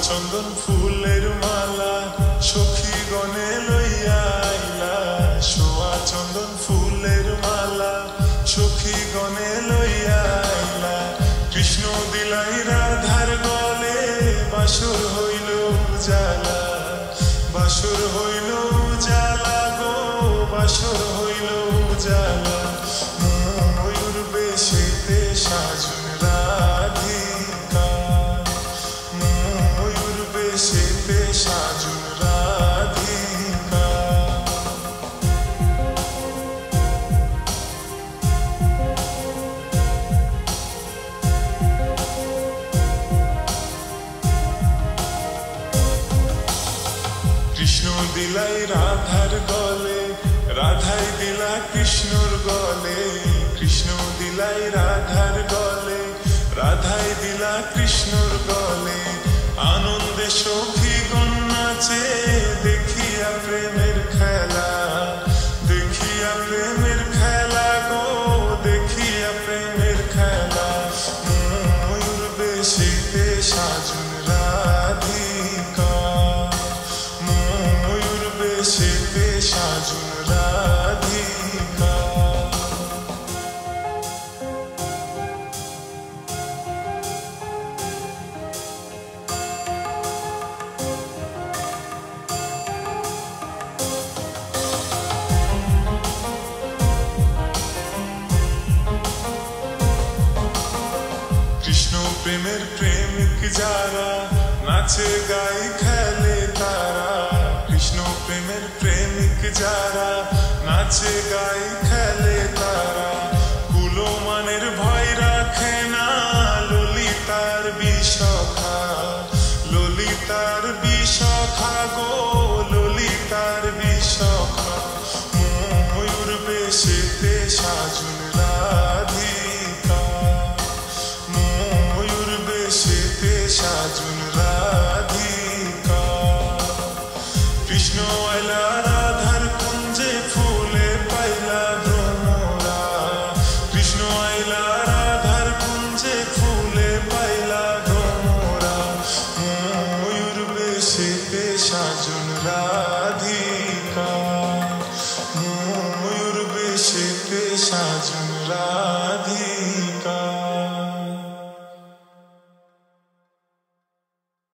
চন্দন ফুলের মালা সখী গনে লইয়া আইলা, সোয়া চন্দন ফুলের মালা সখী গনে লইয়া আইলা। কৃষ্ণ দিলাই রাধার গলে, বাসর হইল উজালা, বাসর হইল উজালা গো, বাসর হইল উজালা। ময়ূর বেশেতে সাজুন রাধিকা, ময়ূর বেশেতে সাজুন রাধিকা। কৃষ্ণ দিলাই রাধার গলে, রাধাই দিলা কৃষ্ণর গলে, কৃষ্ণ দিলাই রাধার গলে, রাধাই দিলা কৃষ্ণর গলে। আনন্দে সখীগণ নাচে দেখিয়া প্রেমের খেলা, দেখিয়া প্রেমের খেলা গো, দেখিয়া প্রেমের খেলা। ময়ূর বেশেতে সাজুন রাধিকা, ময়ূর বেশেতে সাজুন রাধিকা। কৃষ্ণ প্রেমের প্রেমিক যারা, নাচে গাই খেলে তারা। কৃষ্ণ প্রেমের প্রেমিক যারা, নাচে গাই খেলে তারা। কুলমানের ভয় রাখে না ললিতার বিশখা, ললিতার বিশখা গো, ললিতার বিশখা। ময়ূর বেশেতে সাজুন রাধিকা, ময়ূর বেশেতে সাজুন রাধিকা। কৃষ্ণ আইলা রাধার কুঞ্জে, ফুলে পাইলা ভ্রমরা। কৃষ্ণ আইলা রাধার কুঞ্জে, ফুলে পাইলা ভ্রমরা। ময়ূর বেশেতে সাজুন রাধিকা, ময়ূর বেশেতে সাজুন রাধিকা।